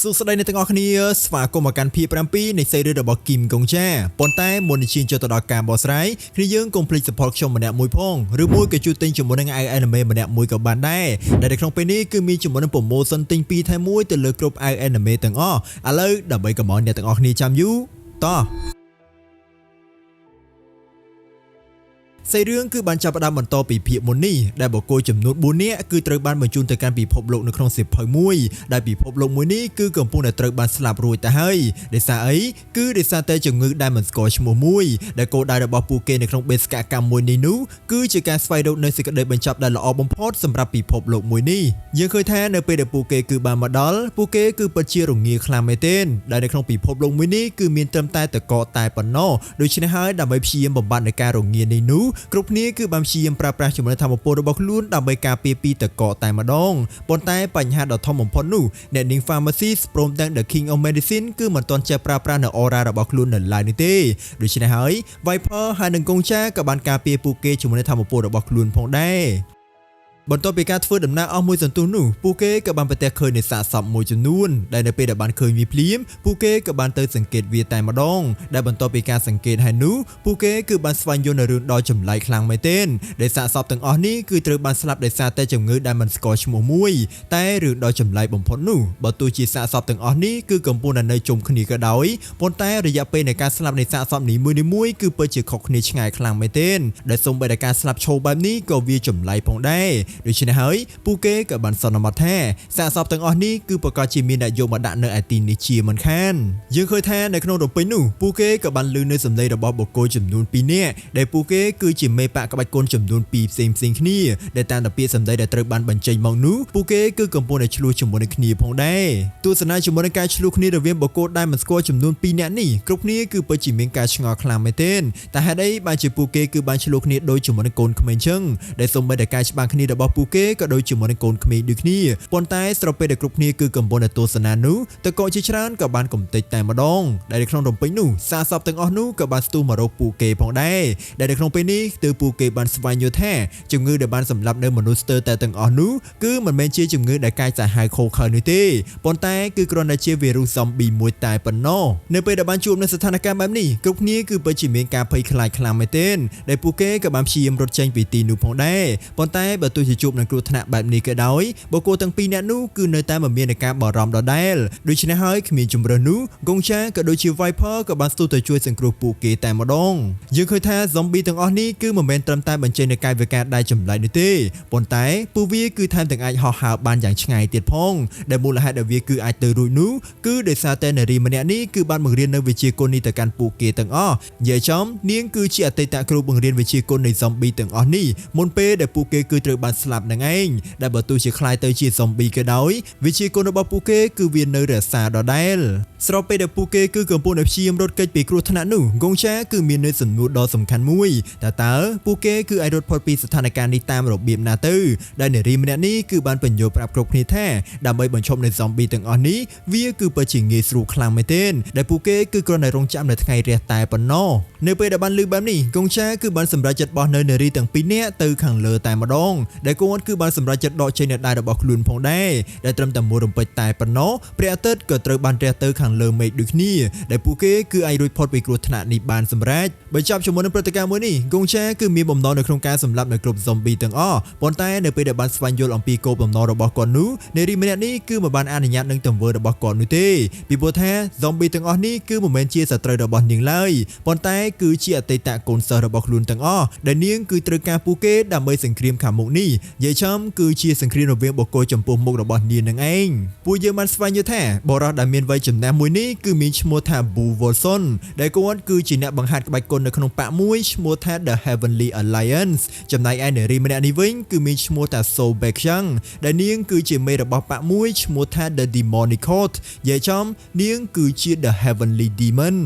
สุดสัปดาห์ในตั้งออกนี้สวากรมการพีประปีในไซเรือดบอกกิมกงแช่ปนใต้มวลชินจตดการบอสไรคือยื่นกงพลิสปอร์ตชมมันเนี่ยมวยพงหรือมวยกับจูติงจมูกในไอแอนเมมันเนี่ยมวยกับบานได้แต่ในครั้งปีนี้คือมีจมูกในปุ่มโมซันติงปีไทยมวยแต่เลือกกรุ๊ปไอแอนเมตั้งอ้ออะไรดับเบิลกับหมอนเนี่ยตั้งออกนี้จำอยู่ต่อใส่เรื่องคือบรรจับประดามบรรทอปีเพียมนี่ได้บอกโกยจำนวนบุญเนี่ยคือตรบานบรรจุแต่การปีพบโลกในครองสิบพอยมวยได้ปีพบโลกมวยนี้คือกำปุ่นในตรบานสลับรวยแต่ให้ได้สาไอคือได้สาแต่จงเงือกได้เหมือนสกอชมวยได้โกได้บอกปูเกในครองเบสกากรรมมวยนี้นู้คือจะการสไปโดในสิกเดบรรจับได้ละออบอมพอดสำหรับปีพบโลกมวยนี้ยังเคยแท้ในปีเดปูเกคือบามาดอลปูเกคือปัจเจียรงเงียคลามเมเตนได้ในครองปีพบโลกมวยนี้คือมีเติมใต้แต่เกาะตายปนนอโดยชนะให้ดับใบพีเอ็มบำบัดในการรงเงียในนู้กรุ๊ปนี้คือบางชียมปราบปราชมนธรรมโปรบอกลุ้นดำใบกาปีแต่เกาะแต่มาดองปนใต้ปัญหาดอกทอมพอนูเนนิงฟาร์มาซีสโปรมดังเดอะคิงออฟเมดิซินคือเหมือนตอนเจปราปราเนออราดบอกลุ้นเนลายนิเต้โดยชนะหายไวเพอร์หาหนึ่งกงแช่กับบานกาปูเกชมนธรรมโปรบอกลุ้นพงได้บนตัวปีการฟื้นดำน้าเอามวยสันตุนูปูเก้กับบานไปแต่เคยในสะสมมวยจำนวนได้ในปีดับบานเคยมีพลีมปูเก้กับบานเตยสังเกตเวียแต่มาดองได้บนตัวปีการสังเกตไฮนูปูเก้คือบานสวรรค์โยนเรื่องดอยจำไหลคลางไม่เต้นได้สะสมตั้งอันนี้คือเตยบานสลับได้ซาแต่จำเงยได้มันสกอชมมวยแต่เรื่องดอยจำไหลบ่มพ้นนูบนตัวจีสะสมตั้งอันนี้คือกำปูนันในจมขณีกระดอยปนแต่ระยะปีในการสลับในสะสมหนีมือในมวยคือเปิดจีขอกขณีช่างคลางไม่เต้นได้ส่งไปในการสลับโชว์แบบนี้ก็เวียจำไหลพงได้โดยชนะเฮ้ยปูเก้กับบันซอนมาแท้สะสมตั้งอันนี้คือประกอบจีมีนายโยมาดะเนอไอตินิเชียมันแค้นยังเคยแท้ในขนมดอกไปนู่ปูเก้กับบันลือในสำเร็จระบบบโกจำนวนปีเนี่ยได้ปูเก้คือจิมเมปะกับบันโกนจำนวนปีเซ็งนี่ได้ตามตะปีสำเร็จได้ตระบันบันใจมองนู้ปูเก้คือกำปนในชลูจำนวนในคณีพงได้ตัวสนาจำนวนในการชลูคณีระเวียนบโกได้มันสกอจำนวนปีเนี่ยนี่กรุ๊ปนี้คือเปิดจิมเมการชงอคลามไม่เต้นแต่หากได้บันจิปูเก้คือบันชลูคณีโดยจำนวนในโกนคเมนเชิงได้ส่งไปในการชบังคณีระบบปูเก้ก็โดยจำนวนในโกนคเมดึกนี้ปนใต้สตรอเปเดกรุ๊ปนี้คือกำปนในตัวสนานูแต่ก่อนชิชรานกับบานกลมติดแต่มาดองได้ในครองดมไปนู่ซาซับตั้งอนูกับบานสตูมาโรปูเกพองได้ในครองไปนี้ตือปูเกบานสวายโยแท้จึงเงือเดบานสำหรับในมนุษย์เตอร์แต่ตั้งอนูคือมันเป็นเชี่ยจึงเงือได้กายจากไฮโคคาร์นิตี้ปนใต้คือกรณีเชี่ยเวรุซอมบีมวยตายปนนอในไปเดบานจูบในสถานการณ์แบบนี้กรุ๊ปนี้คือเปิดจิเมนการพยคลายคลามไม่เต้นได้ปูเกกับบานชีมรถเชงปีตีนูพองได้ปนใต้แบบตัวจูบในกรุธนาแบบนี้ก็ได้บโกตั้งปีนั้นนู้คือในแต่มันมีในการบอรอมดอได้โดยชนะให้ขมิ้นจุ่มระนู้กงช้ากับโดยชิวไวเพอร์กับบานสตูตัวช่วยสังกรุปูเกแต่มาดองยังเคยแท้ซอมบี้ตั้งอันนี้คือมันเป็นตรำตายบรรเจในการเวกาได้จำไรนิเต้ปนไตปูวีคือทำตั้งไอห่อหาบานอย่างช่างเตียดพงได้มูลค่าเดวีคือไอเตอร์รุ่ยนู้คือเดซาเตนรีมันเนี่ยนี่คือบานเมืองเรียนในวิชีกลนิตการปูเกตั้งอ้อเย่จอมเนียงคือเชียเตตะครูเมืองเรียนวิชีกลในซอมบี้ตั้งอันนี้มนเป้ได้ปูเกคือเตอร์บานสลับนั่งเองได้ประตูเชียคลายเตอร์เชียซอมบี้ก็ได้วิชีกลบปูเกคือเวียนเนอร์เรซาดอได้สำหรับไปเดปูเกคือกำปนในชีมรถเกจปีกรุธนานูกงแช่คือมีเนื้อสมุดดอสำคัญมุ้ยแต่ปูเกคือไอรถพอปีสถานการณ์นี้ตามระเบียบนาตื้อได้ในรีมันนี้คือบานเป็นโยปรับกรบนี้แท้ดำไปบรรชมในซอมบี้ต่างอันนี้เวียคือเปิดชิงเงสรูคลางไม่เต้นได้ปูเกคือกรณีรงจำในไงเรียตายปนนอในไปดับบันลือแบบนี้กงแช่คือบานสำหรับจัดบอลในรีต่างปีเนี้ยตื้อขังเลอตายมาดองได้กวนคือบานสำหรับจัดดอกเชนได้ระบอกลุนพงได้ตรำแต่มูรมไปตายปนนอเปรียเติร์ดเกิดเตอร์บานเรียเตอร์ขังเลอไม่ดึกนี่ได้ปูเกคือไอรุยพอดไปกรุธนานิบานสำรับบรรจับชมในปฏิการมือนี่กงแช่คือมีบ่มนอนในโครงการสำหรับในกลุ่มซอมบี้ต่างอ้อปนใต้ในไปเดบันสวานโยลอมปีโกบ่มนอนระบอกก่อนนู้ในรีมันนี้คือมาบานอานิญาตนึงต่ำเวอร์ระบอกก่อนนู้เต้ปีโบแท้ซอมบี้ต่างอ้อนี่คือโมเมนต์เชียสัตว์ระบอกหนึ่งเลยปนใต้คือเชียเตตะโกนเซอร์ระบอกลุนต่างอ้อได้เนียงคือตระการปูเกดำไปสังเครียมขามุกนี่เย่ช้ำคือเชียสังเครียมระเวียงบอกโกจำปูมุกระบอกเนียนนั่งเองปูเยมันสวานโยแท้บอร์ดามีนไว้จำแนมมวยนี้คือมีชโมธาบูวอลซอนได้กวนคือจีเนบังหัดกับใบกลในขนมปะมุ้ยชโมธา The Heavenly Alliance จำนายไอเนรีมันนี้วิ่งคือมีชโมธาโซเบกชังได้เนียงคือจีเมระบปะมุ้ยชโมธา The Demonic Court เย่จอมเนียงคือจี The Heavenly Demon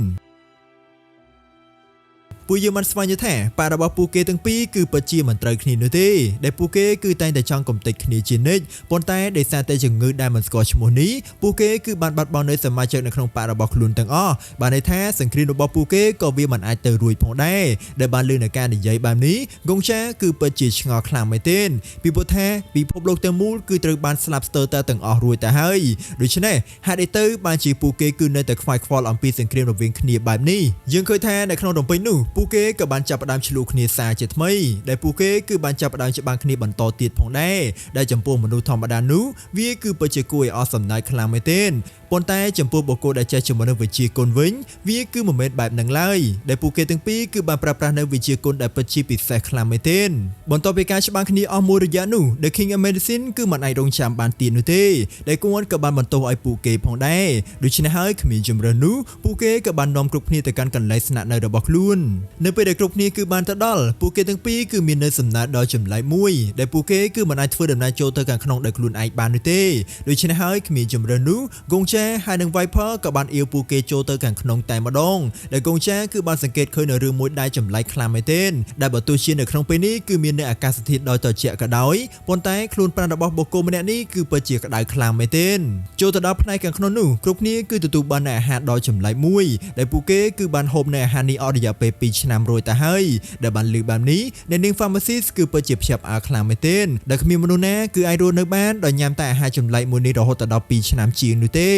ពួកយើងបានស្វែងយល់ថាប៉ារបស់ពួកគេទាំងពីរគឺពិតជាមិនត្រូវគ្នានោះទេដែលពួកគេគឺតែងតែចង់កំទេចគ្នាជានិច្ចប៉ុន្តែដោយសារតែជំងឺដែលមិនស្គាល់ឈ្មោះនេះពួកគេគឺបានបាត់បង់នូវសមាជិកនៅក្នុងប៉ារបស់ខ្លួនទាំងអស់បានន័យថាសង្គ្រាមរបស់ពួកគេក៏វាមិនអាចទៅរួចផងដែរដែលបានលើនៅការនិយាយបែបនេះហ្គងចាគឺពិតជាឆ្ងល់ខ្លាំងមែនទែនពីព្រោះថាពិភពលោកទាំងមូលគឺត្រូវបានស្លាប់ស្ទើរតែទាំងអស់រួចទៅហើយដូច្នេះហេតុអីទៅបានជាពួកគេគឺនៅតែខ្វាយខ្វល់អំពីសង្គ្រាមរវាងគ្នាបែបនេះយើងឃើញថានៅក្នុងរំពេញនោះពួកគេក៏បានចាប់ផ្ដើមឆ្លោះគ្នាសារជាថ្មីដែលពួកគេគឺបានចាប់ផ្ដើមច្បាំងគ្នាបន្តទៀតផងដែរដែលចំពោះមនុស្សធម្មតានោះវាគឺពិតជាគួរឲ្យអស់សំណើចខ្លាំងមែនទែនប៉ុន្តែចំពោះបុគ្គលដែលចេះជាមនុស្សវិជ្ជាគុណវិញវាគឺមិនមែនបែបហ្នឹងឡើយដែលពួកគេទាំងពីរគឺបានប្រើប្រាស់នៅវិជ្ជាគុណដែលពិតជាពិសេសខ្លាំងមែនទែនបន្ទាប់ពីការច្បាំងគ្នាអស់មួយរយៈនោះ The King of Medicine គឺមិនអាចរងចាំបានទៀតនោះទេដែលគាត់ក៏បានបន្ទោសឲ្យពួកគេផងដែរដូច្នេះហើយគ្មានជំរឿននោះពួកគេក៏បាននាំគ្រប់គ្នាទៅកាន់កន្លែងស្នាក់នៅរបស់ខ្លួននៅពេលដែលគ្រប់គ្នាគឺបានទៅដល់ពួកគេទាំងពីរគឺមាននៅសំណើដ៏ចម្លែកមួយដែលពួកគេគឺមិនអាចធ្វើដំណើរចូលទៅខាងក្នុងដោយខ្លួនឯងបាននោះទេដូច្នេះហើយគ្មានជំរឿននោះហ្គងចាហើយនិង Viper ក៏បានអៀវពួកគេចូលទៅខាងក្នុងតែម្ដងដែលហ្គងចាគឺបានសង្កេតឃើញនៅរឿងមួយដែលចម្លែកខ្លាំងមែនទែនដែលបើទោះជានៅក្នុងពេលនេះគឺមាននៅអាកាសធាតុដ៏ត្រជាក់ក៏ដោយប៉ុន្តែខ្លួនប្រាណរបស់បុគ្គលម្នាក់នេះគឺពិតជាក្តៅខ្លាំងមែនទែនចូលទៅដល់ផ្នែកខាងក្នុងនោះគ្រប់គ្នាគឺទទួលបាននៅអាហារដ៏ចម្លែកមួយដែលពួកគេគឺបានហូបនៅអាហារនេះអស់រយៈពេល2ឆ្នាំរួចទៅហើយដែលបានលើកបែបនេះអ្នកនាង Pharmacist គឺពិតជាភ្ញាក់ផ្អើលខ្លាំងមែនទែនដែលគ្មានមនុស្សណាគឺអាចរស់នៅបានដោយញ៉ាំតែអាហារចម្លែកមួយនេះរហូតដល់2ឆ្នាំជាងនោះទ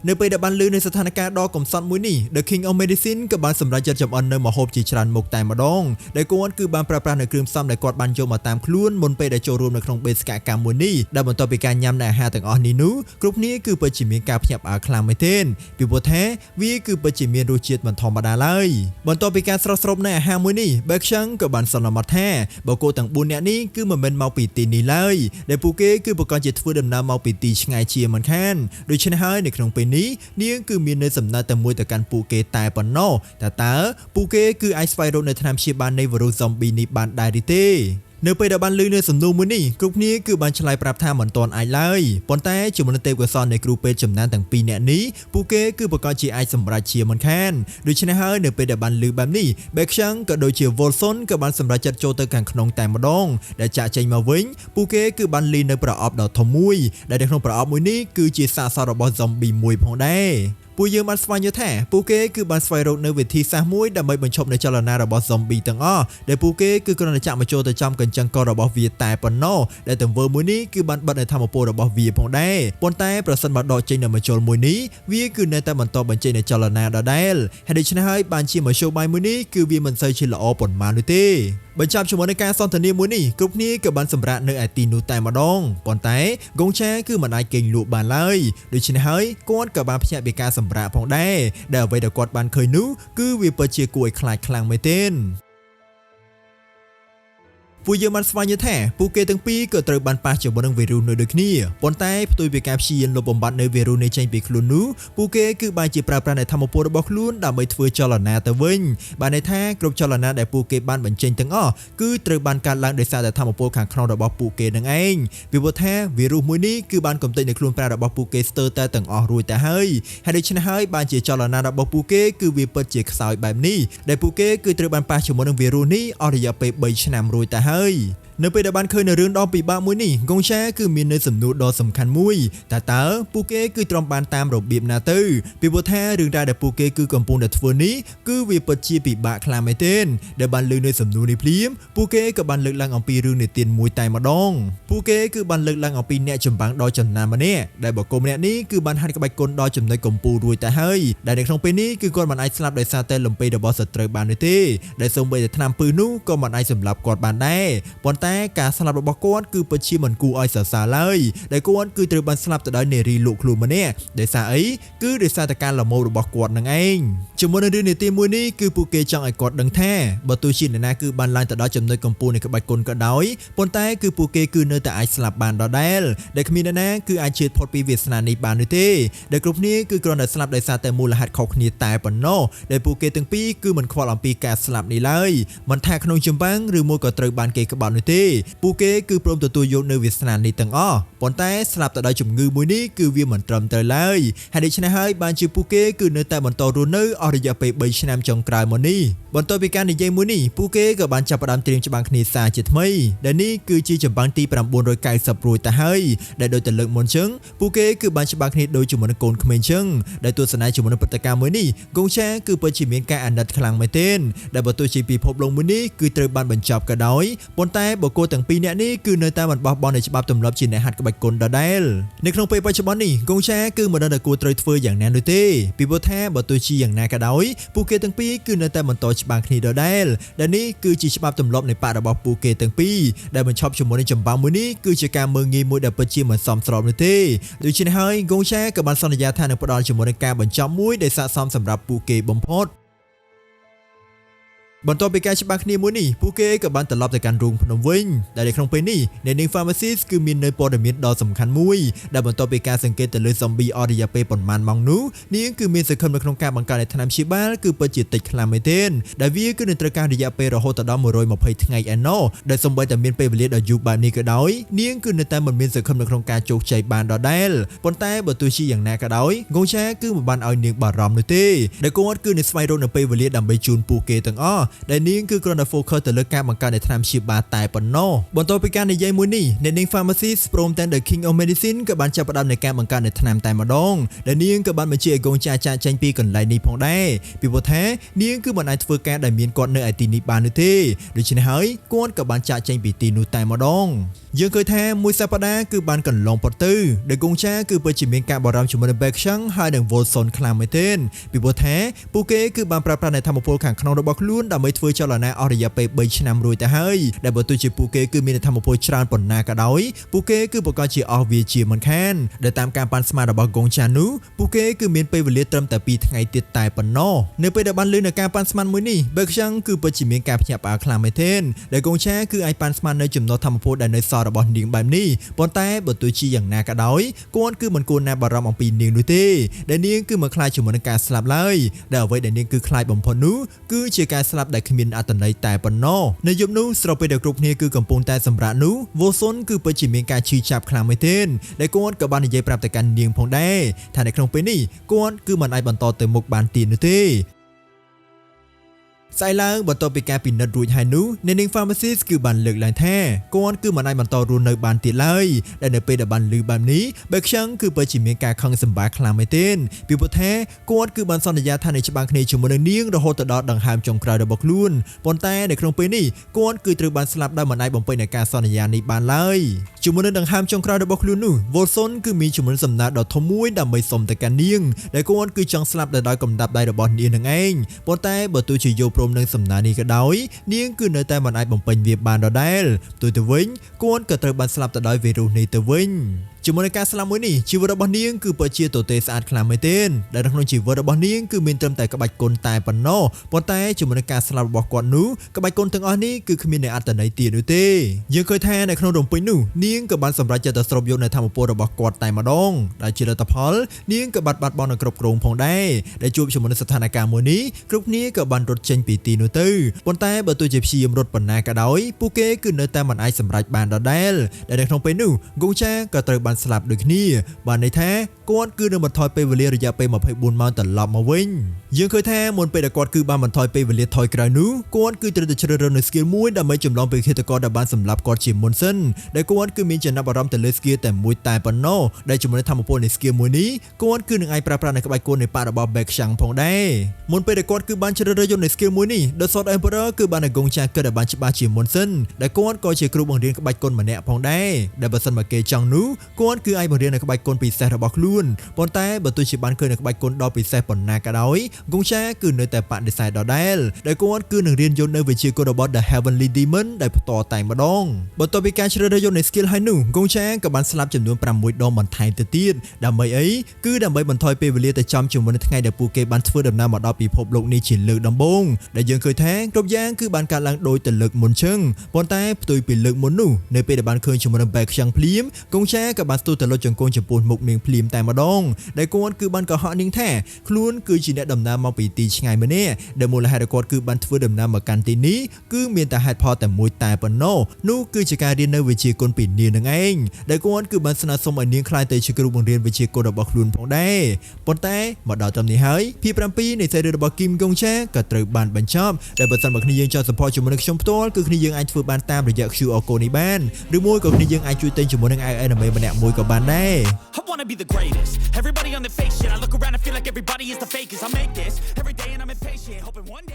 េនៅពេលដែលបានលើនៅស្ថានភាពដ៏កំសត់មួយនេះ The King of Medicine ក៏បានសម្រេចចិត្តចម្អិននៅម្ហូបជាច្រើនមុខតែម្ដងដែលគាត់គឺបានប្រើប្រាស់នៅគ្រឿងផ្សំដែលគាត់បានយកមកតាមខ្លួនមុនពេលដែលចូលរួមនៅក្នុងបេសកកម្មមួយនេះដែលបន្ទាប់ពីការញ៉ាំនៅអាហារទាំងអស់នេះនោះគ្រប់គ្នាគឺពិតជាមានការភ្ញាក់ផ្អើលខ្លាំងមែនទែនពីព្រោះថាវាគឺពិតជាមានរសជាតិមិនធម្មតាឡើយបន្ទាប់ពីការស្រស់ស្រូបនៅអាហារមួយនេះ Baekhyun ក៏បានសន្មតថាបុគ្គលទាំង4នាក់នេះគឺមិនមែនមកពីទីនេះឡើយដែលពួកគេគឺប្រកាសជាធ្វើដំណើរមកពីទីឆ្ងាយជាមិនខានដូច្នេះហើយនៅក្នុងពេលនេះនាងគឺមាននៅសំណើតែមួយទៅកាន់ពួកគេតែប៉ុណ្ណោះតើពួកគេគឺអាចស្វែងរកនៅថ្នាំព្យាបាលនៃវីរុស zombie នេះបានដែរឬទេនៅពេលដែលបានលើនៅសំណួរមួយនេះគ្រប់គ្នាគឺបានឆ្លើយប្រាប់ថាមិនទាន់អាចឡើយប៉ុន្តែជាមួយនឹងទេពកោសល្យនៃគ្រូពេទ្យចំណានទាំងពីរនាក់នេះពួកគេគឺប្រកាសជាអាចសម្រេចជាមិនខានដូច្នេះហើយនៅពេលដែលបានលើបែបនេះ Baekhyun ក៏ដូចជា Volson ក៏បានសម្រេចចិត្តចូលទៅខាងក្នុងតែម្ដងដែលចាក់ចេញមកវិញពួកគេគឺបានលីនៅប្រអប់ដ៏ធំមួយដែលនៅក្នុងប្រអប់មួយនេះគឺជាសាកសពរបស់ zombie មួយផងដែរពួកយើងបានស្វែងយល់ថាពួកគេគឺបានស្វែងរកនៅវិធីសាស្ត្រមួយដើម្បីបញ្ឈប់នៅចលនារបស់ zombie ទាំងអស់ដែលពួកគេគឺគ្រាន់តែចាក់មកចូលទៅចំកញ្ចឹងករបស់វាតែប៉ុណ្ណោះដែលទង្វើមួយនេះគឺបានបិទនៅធម្មពលរបស់វាផងដែរប៉ុន្តែប្រសិនបើដកចេញនៅមជ្ឈលមួយនេះវាគឺនៅតែបន្តបញ្ចេញនៅចលនាដដែលហើយដូច្នេះហើយបានជាមជ្ឈលបាយមួយនេះគឺវាមិនសូវជាល្អប៉ុន្មាននោះទេបញ្ចប់ជាមួយនឹងការសន្ទនាមួយនេះគ្រប់គ្នាក៏បានសម្រាកនៅឯទីនោះតែម្ដងប៉ុន្តែហ្គងចាគឺមិនអាចគេងលក់បានឡើយដូច្នេះហើយគាត់ក៏បានភ្ញាក់ពីការសម្រាកផងដែរដែលអ្វីដែលគាត់បានឃើញនោះគឺវាពិតជាគួរឲ្យខ្លាចខ្លាំងមែនទែនពួកយើងបានស្វែងយល់ថាពួកគេទាំងពីរក៏ត្រូវបានប៉ះជាមួយនឹងវីរុសនៅដូចគ្នាប៉ុន្តែផ្ទុយពីការព្យាយាមលុបបំបាត់នៅវីរុសនេះចេញពីខ្លួននោះពួកគេគឺបានជាប្រើប្រាស់នៅធម្មពលរបស់ខ្លួនដើម្បីធ្វើចលនាទៅវិញបានន័យថាគ្រប់ចលនាដែលពួកគេបានបញ្ចេញទាំងអស់គឺត្រូវបានកាត់ឡើងដោយសារតែធម្មពលខាងក្នុងរបស់ពួកគេនឹងឯងពីព្រោះថាវីរុសមួយនេះគឺបានកំទេចនៅខ្លួនប្រាណរបស់ពួកគេស្ទើរតែទាំងអស់រួចទៅហើយដូច្នេះហើយបានជាចលនារបស់ពួកគេគឺវាពិតជាខ្សោយបែបនេះដែលពួកគេគឺត្រូវបានប៉ះជាមួយនឹងវីរុសនេះអស់រយៈពេល3ឆ្នាំរួចទៅហើយនៅពេលដែលបានឃើញនៅរឿងដ៏ពិបាកមួយនេះហ្គងចាគឺមាននៅសំណួរដ៏សំខាន់មួយតើពួកគេគឺទ្រាំបានតាមរបៀបណាទៅពីព្រោះថារឿងរ៉ាវដែលពួកគេគឺកំពុងតែធ្វើនេះគឺវាពិតជាពិបាកខ្លាំងមែនទែនដែលបានលើនៅសំណួរនេះភ្លាមពួកគេក៏បានលើកឡើងអំពីរឿងនិទានមួយតែម្ដងពួកគេគឺបានលើកឡើងអំពីអ្នកចម្បាំងដ៏ចំណានម្នាក់ដែលបុគ្គលម្នាក់នេះគឺបានហាត់ក្បាច់គុណដ៏ចំណុចកំពូលរួចទៅហើយដែលនៅក្នុងពេលនេះគឺគាត់មិនអាចស្លាប់ដោយសារតែលំពេរបស់សត្រូវបាននោះទេដែលសូម្បីតែថ្នាំពឹសនោះក៏មិនអាចសម្លាប់គាត់បានដែរប៉ុន្តែការស្លាប់របស់គាត់គឺពិតជាមិនគួរឲ្យសរសើរឡើយដែលគាត់គឺត្រូវបានស្លាប់ទៅដោយនារីលក់ខ្លួនម្នាក់ដោយសារអីគឺដោយសារតែការលមោរបស់គាត់នឹងឯងជាមួយនឹងរឿងនីតិមួយនេះគឺពួកគេចង់ឲ្យគាត់ដឹងថាបើទោះជាអ្នកណាគឺបានឡើងទៅដល់ចំណុចកំពូលនៃក្បាច់គុណក៏ដោយប៉ុន្តែគឺពួកគេគឺនៅតែអាចស្លាប់បានដដែលដែលគ្មានអ្នកណាគឺអាចជៀសផុតពីវាសនានេះបាននោះទេដែលគ្រប់គ្នាគឺគ្រាន់តែស្លាប់ដោយសារតែមូលហេតុខុសគ្នាតែប៉ុណ្ណោះដែលពួកគេទាំងពីរគឺមិនខ្វល់អំពីការស្លាប់នេះឡើយមិនថាក្នុងចម្បាំងឬមួយក៏ត្រូវបានគេក្បត់នោះទេ ទេពួកគេគឺព្រមទទួលយកនៅវាសនានេះទាំងអស់ប៉ុន្តែស្លាប់ទៅដោយជំងឺមួយនេះគឺវាមិនត្រឹមត្រូវឡើយហើយដូច្នេះហើយបានជាពួកគេគឺនៅតែបន្តរស់នៅអស់រយៈពេល3ឆ្នាំចុងក្រោយមកនេះបន្ទាប់ពីការនិយាយមួយនេះពួកគេក៏បានចាប់ផ្ដើមត្រៀមច្បាំងគ្នាសារជាថ្មីដែលនេះគឺជាចម្បាំងទី990រួចទៅហើយដែលដោយទៅលើកមុនចឹងពួកគេគឺបានច្បាំងគ្នាដូចជាមួយនឹងកូនក្មេងចឹងដែលទស្សនាជាមួយនឹងព្រឹត្តិការណ៍មួយនេះកងចាគឺពិតជាមានការអាណិតខ្លាំងមែនទែនដែលបើទោះជាពិភពលោកមួយនេះគឺត្រូវបានបញ្ចប់ក៏ដោយប៉ុន្តែបុគ្គលទាំងពីរនាក់នេះគឺនៅតែមិនបោះបង់នៅច្បាប់ទម្លាប់ជាអ្នកហាត់ក្បាច់គុនដដែលនៅក្នុងពេលបច្ចុប្បន្ននេះកងចាគឺមិនដឹងថាគួរត្រូវធ្វើយ៉ាងណានោះទេពីព្រោះថាបើទោះជាយ៉ាងណាក៏ដោយពួកគេទាំងពីរគឺនៅតែបន្តច្បាំងគ្នាដដែលដែលនេះគឺជាច្បាប់ទម្លាប់នៃបករបស់ពួកគេទាំងពីរដែលបញ្ឈប់ជាមួយនឹងចម្បាំងមួយនេះគឺជាការមើលងាយមួយដែលពិតជាមិនសមស្របនោះទេដូច្នេះហើយកងចាក៏បានសន្យាថានឹងផ្ដល់ជាមួយនឹងការបញ្ចប់មួយដែលស័ក្តិសមសម្រាប់ពួកគេបំផុតបន្ទាប់ពីការច្បាំងគ្នាមួយនេះពួកគេក៏បានត្រឡប់ទៅកាន់រូងភ្នំវិញដែលនៅក្នុងពេលនេះអ្នកនាង Pharmacist គឺមាននៅព័ត៌មានដ៏សំខាន់មួយដែលបន្ទាប់ពីការសង្កេតទៅលើ zombie អស់រយៈពេលប៉ុន្មានម៉ោងនោះនាងគឺមានសង្ឃឹមនៅក្នុងការបង្កើតនៃថ្នាំព្យាបាលគឺពិតជាតិចខ្លាំងមែនទែនដែលវាគឺនឹងត្រូវការរយៈពេលរហូតដល់120ថ្ងៃឯណោះដែលសូម្បីតែមានពេលវេលាដ៏យូរបែបនេះក៏ដោយនាងគឺនៅតែមិនមានសង្ឃឹមនៅក្នុងការជោគជ័យបានដដែលប៉ុន្តែបើទោះជាយ៉ាងណាក៏ដោយកងចាគឺមិនបានឲ្យនាងបារម្ភនោះទេដែលគាត់គឺនឹងស្វែងរកនៅពេលវេលាដើម្បីជូនពួកគេទាំងអស់ដែលនាងគឺគ្រាន់តែ focus ទៅលើការបង្កើតនៃថ្នាំព្យាបាលតែប៉ុណ្ណោះបន្ទាប់ពីការនិយាយមួយនេះអ្នកនាង Pharmacist ព្រមទាំង The King of Medicine ក៏បានចាប់ផ្ដើមនៃការបង្កើតនៃថ្នាំតែម្ដងដែលនាងក៏បានបញ្ជាឲ្យកងចាចាកចេញពីកន្លែងនេះផងដែរពីព្រោះថានាងគឺមិនអាចធ្វើការដែលមានគាត់នៅឯទីនេះបាននោះទេដូច្នេះហើយគាត់ក៏បានចាកចេញពីទីនោះតែម្ដងយើងឃើញថាមួយសប្តាហ៍គឺបានកន្លងផុតទៅដែលកងចាគឺពិតជាមានការបារម្ភជាមួយនឹង Baekhyun ហើយនឹង Volson ខ្លាំងមែនទែនពីព្រោះថាពួកគេគឺបានប្រើប្រាស់នៃធម៌ពលខាងក្នុងរបស់ខ្លួនដើម្បីធ្វើចលនាអស់រយៈពេល3ឆ្នាំរួចទៅហើយដែលបើទោះជាពួកគេគឺមានធម៌ពលច្រើនប៉ុណ្ណាក៏ដោយពួកគេគឺប្រកាសជាអស់វាជាមិនខានដែលតាមការប៉ាន់ស្មានរបស់កងចានោះពួកគេគឺមានពេលវេលាត្រឹមតែ2ថ្ងៃទៀតតែប៉ុណ្ណោះនៅពេលដែលបានលើនៅការប៉ាន់ស្មានមួយនេះ Baekhyun គឺពិតជាមានការភ្ញាក់ផ្អើលខ្លាំងមែនទែនដែលកងចាគឺអាចប៉ាន់ស្មាននៅចំណុចធម៌ពលដែលនៅសល់របស់នាងបែបនេះប៉ុន្តែបើទោះជាយ៉ាងណាក៏ដោយគាត់គឺមិនគួរណាបារម្ភអំពីនាងនោះទេដែលនាងគឺមិនខ្លាចជាមួយនឹងការស្លាប់ឡើយដែលអ្វីដែលនាងគឺខ្លាចបំផុតនោះគឺជាការស្លាប់ដែលគ្មានអត្ថន័យតែប៉ុណ្ណោះនៅយប់នោះស្របពេលដែលគ្រប់គ្នាគឺកំពុងតែសម្រាកនោះ Volson គឺពិតជាមានការឈឺចាប់ខ្លាំងមែនទែនដែលគាត់ក៏បាននិយាយប្រាប់ទៅកាន់នាងផងដែរថានៅក្នុងពេលនេះគាត់គឺមិនអាចបន្តទៅមុខបានទៀតនោះទេស្អែកឡើងបន្ទាប់ពីការពិនិត្យរួចហើយនោះអ្នកនាង Pharmacist គឺបានលើកឡើងថាគាត់គឺមិនអាចបន្តរស់នៅបានទៀតឡើយដែលនៅពេលដែលបានឮបែបនេះ Baekhyun គឺពិតជាមានការខឹងសម្បារខ្លាំងមែនទែនពីព្រោះថាគាត់គឺបានសន្យាថានឹងច្បាំងគ្នាជាមួយនឹងនាងរហូតដល់ដង្ហើមចុងក្រោយរបស់ខ្លួនប៉ុន្តែនៅក្នុងពេលនេះគាត់គឺត្រូវបានស្លាប់ដោយមិនអាចបំពេញនូវការសន្យានេះបានឡើយជាមួយនឹងដង្ហើមចុងក្រោយរបស់ខ្លួននោះ Volson គឺមានជំនឿសំណាដ៏ធំមួយដើម្បីសុំទៅកាន់នាងដែលគាត់គឺចង់ស្លាប់ដោយកំដាប់ដៃរបស់នាងនឹងឯងប៉ុន្តែបើទោះជាយកព្រមនឹងសំណើនេះក៏ដោយនាងគឺនៅតែមិនអាចបំពេញវាបានដដែលផ្ទុយទៅវិញគាត់ក៏ត្រូវបានស្លាប់ទៅដោយវីរុសនេះទៅវិញជាមួយនឹងការស្លាប់មួយនេះជីវិតរបស់នាងគឺពិតជាទទេស្អាតខ្លាំងមែនទែនដែលក្នុងជីវិតរបស់នាងគឺមានត្រឹមតែក្បាច់គុណតែប៉ុណ្ណោះប៉ុន្តែជាមួយនឹងការស្លាប់របស់គាត់នោះក្បាច់គុណទាំងអស់នេះគឺគ្មាននៃអត្ថន័យទៀតនោះទេយើងឃើញថានៅក្នុងរំពេញនោះនាងក៏បានសម្រេចចិត្តទៅស្រូបយកនៅធម៌ពលរបស់គាត់តែម្ដងដែលជាលទ្ធផលនាងក៏បាត់បង់នៅគ្រប់គ្រងផងដែរដែលជួបជាមួយនឹងស្ថានភាពមួយនេះគ្រប់គ្នាក៏បានរត់ចេញពីទីនោះទៅប៉ុន្តែបើទោះជាព្យាយាមរត់ប៉ុណ្ណាក៏ដោយពួកគេគឺនៅតែមិនអាចសម្រេចបានដដែលដែលនៅក្នុងពេលនោះគងចាក៏ត្រូវបានស្លាប់ដូចគ្នាបានន័យថាគាត់គឺនឹងបន្ថយពេលវេលារយៈពេល24ម៉ោងត្រឡប់មកវិញយើងឃើញថាមុនពេលដែលគាត់គឺបានបន្ថយពេលវេលាថយក្រោយនោះគាត់គឺត្រូវតែជ្រើសរើសនៅ skill មួយដើម្បីចម្លងពីឃាតករដែលបានសម្លាប់គាត់ជាមុនសិនដែលគាត់គឺមានចំណាប់អារម្មណ៍ទៅលើ skill តែមួយតែប៉ុណ្ណោះដែលជាមួយនឹងធម៌ពលនៃ skill មួយនេះគាត់គឺនឹងអាចប្រើប្រាស់នៅក្បាច់គុណនៃបរិបទ Baekhyun ផងដែរមុនពេលដែលគាត់គឺបានជ្រើសរើសយកនៅ skill មួយនេះ The Sword Emperor គឺបានអង្គចាគិតឲ្យបានច្បាស់ជាមុនសិនដែលគាត់ក៏ជាគ្រូបង្រៀនក្បាច់គុណម្នាក់ផងដែរដែលបើសិនមកគេចង់នោះគាត់គឺអាចបង្រៀននៅក្បាច់គុណពិសេសរបស់ខ្លួនប៉ុន្តែបើទោះជាបានឃើញនៅក្បាច់គុណដ៏ពិសេសប៉ុណ្ណាក៏ដោយគងចាគឺនៅតែបដិសេធដដែលដែលគាត់គឺនឹងរៀនយកនៅវិជ្ជាគុណរបស់ The Heavenly Demon ដែលផ្ទាល់តែម្ដងបន្ទាប់ពីការជ្រើសរើសយកនៅ skill ហើយនោះគងចាក៏បានស្លាប់ចំនួន6ដងបន្ថែមទៅទៀតដើម្បីអីគឺដើម្បីបន្ថយពេលវេលាទៅចំជាមួយនឹងថ្ងៃដែលពួកគេបានធ្វើដំណើរមកដល់ពិភពលោកនេះជាលើកដំបូងដែលយើងឃើញថាគ្រប់យ៉ាងគឺបានកើតឡើងដូចទៅលើកមុនជឹងប៉ុន្តែផ្ទុយពីលើកមុននោះនៅពេលដែលបានឃើញជាមួយនឹង Baekhyun ភ្លាមគងចាក៏បានស្ទុះទៅលុតចង្គង់ចំពោះមុខនាងភ្លាមតែ ម្ដងដែលគាត់គឺបានកុហកនាងថាខ្លួនគឺជាអ្នកដំណើរមកពីទីឆ្ងាយម្នាក់ដែលមូលហេតុគាត់គឺបានធ្វើដំណើរមកកាន់ទីនេះគឺមានតែហេតុផលតែមួយតែប៉ុណ្ណោះនោះគឺជាការរៀននៅវិជ្ជាគុណពីនាងនឹងឯងដែលគាត់គឺបានស្នើសុំឲ្យនាងខ្លាយទៅជាគ្រូបង្រៀនវិជ្ជាគុណរបស់ខ្លួនផងដែរប៉ុន្តែមកដល់ត្រឹមនេះហើយភាគ7នៃសេរីរបស់គីមយ៉ុងចាក៏ត្រូវបានបញ្ចប់ដែលបើសិនបើគ្នាយើងចង់ support ជាមួយនឹងខ្ញុំផ្ទាល់គឺគ្នាយើងអាចធ្វើបានតាមរយៈ QR code នេះបានឬមួយក៏គ្នាយើងអាចជួយទិញជាមួយនឹង anime ម្នាក់មួយក៏បានដែរ I wanna be the greatest. Everybody on the fake shit. I look around and feel like everybody is the fakest. I make this every day and I'm impatient, hoping one day